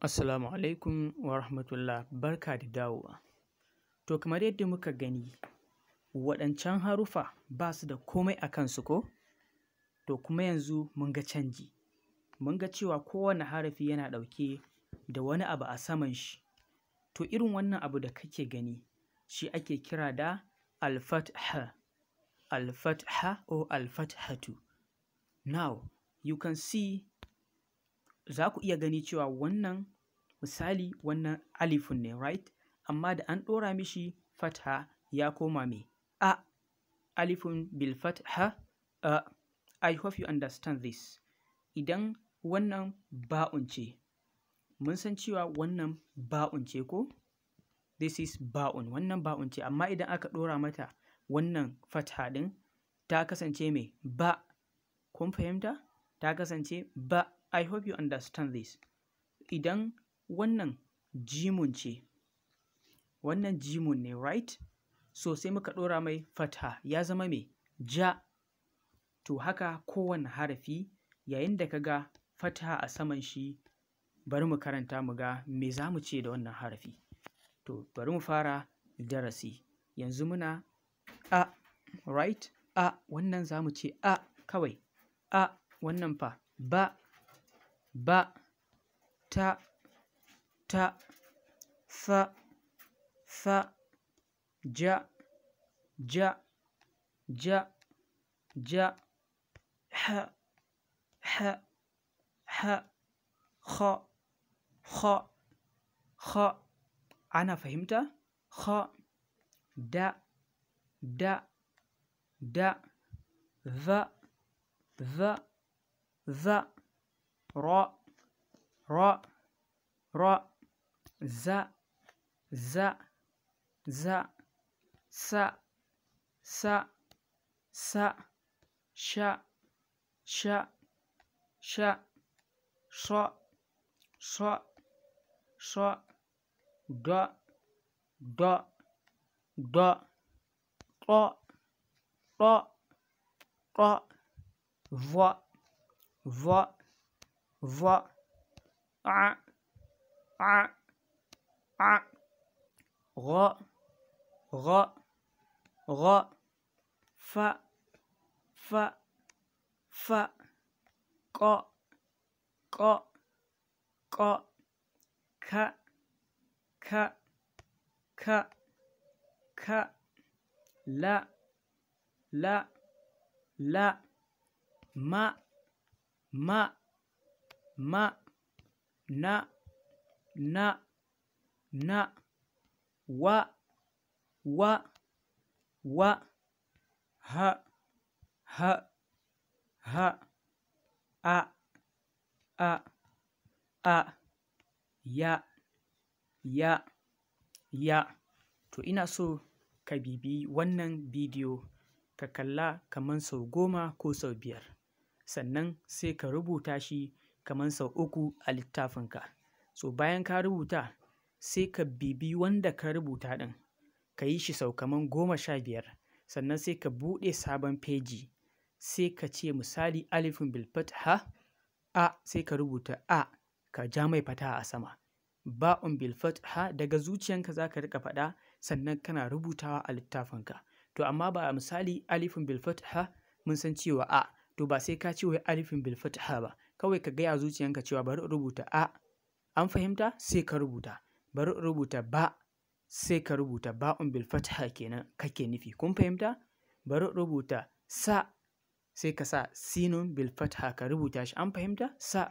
Assalamu alaikum wa rahmatullah, barka da dawowa. To kamar yadda muka gani, waɗancan haruffa ba su da komai a kansu ko? To kuma yanzu mun ga canji, mun ga cewa kowane harafi yana ɗauke da wani abu a saman shi. To irin wannan abu da kake gani shi ake kira da al-fatha, al-fatha or al-fathatu. Now you can see, za ku iya gani cewa wannan misali wannan alifun ne, right? Amma da an ɗora mishi fatha ya koma me? A. Alifun bil fatha a. I hope you understand this. Idan wannan ba'un ce, mun san cewa wannan ba'un ce ko? This is ba'un, wannan ba'un ce, amma idan aka ɗora mata wannan fatha ɗin ta kasance me? Ba. Kun fahimta? Ta kasance ba. I hope you understand this. Idan wannan jimun ce, wannan jimun ne, right? So sai muka ɗora mai fatha ya zama me? Ja. To haka kowane harafi yayin da ka ga fatha a saman shi, bari mu karanta mu ga me za mu ce da wannan harafi. To bari mu fara darasi. Yanzu muna a, right? A, wannan za mu ce a kawai. A, wannan fa ba, ba, ta, ta, fa, fa, ja, ja, ja, ja, ha, ha, ha, kha, kha, kha. Ana fahimta? Kha, da, da, da, za, za, za, ra, ra, ra, za, za, za, sa, sa, sa, sha, sha, sha, sha, sha, sha, da, da, da, ɗa, ɗa, ɗa, va, va, va, a, a, a, ra, ra, ra, fa, fa, fa, ƙa, ƙa, ƙa, ka, ka, ka, ka, la, la, la, ma, ma, ma, na, na, na, wa, wa, wa, ha, ha, ha, a, a, ya, ya, ya. To ina so ka bibiyi wannan bidiyo ka kalla kaman sau 10 ko sau 5, sannan sai ka rubuta shi kaman sau 3 a littafinka. So bayan ka rubuta sai ka bibiyi wanda ka rubuta ɗin, ka yi shi sau kaman 15, sannan sai ka buɗe sabon feji, sai ka ce misali alifun bil fatha a, sai ka rubuta a, ka ja mai fataha a sama. Ba'un bil fatha daga zuciyanka za ka riƙa faɗa, sannan kana rubutawa a littafinka. To amma ba misali alifun bil fatha mun san cewa a, to ba sai ka ce wai alifun bil fatha ba, kawai ka gaya zuciyanka cewa bari in rubuta a. An fahimta? Sai ka rubuta. Bari in rubuta ba, sai ka rubuta ba'un bil fatha kenan kake nufi. Kun fahimta? Bari in rubuta sa, sai ka sa sinun bil fatha ka rubuta shi. An fahimta? Sa.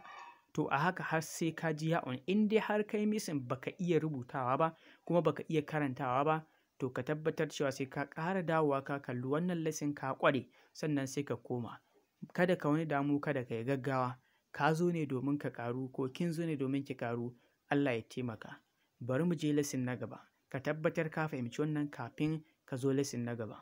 To a haka har sai ka ji ya'un. In dai har kai misin baka iya rubutawa ba kuma baka iya karantawa ba, to ka tabbatar cewa sai ka ƙara dawowa ka kalli wannan lesson ka ƙware, sannan sai ka koma. Kada ka wani damu, kada ka yi gaggawa. Ka zo ne domin ka ƙaru ko kin zo ne domin ki ƙaru. Allah ya taimaka. Bari mu je lesson na gaba. Ka tabbatar ka fahimci wannan kafin ka zo lesson na gaba.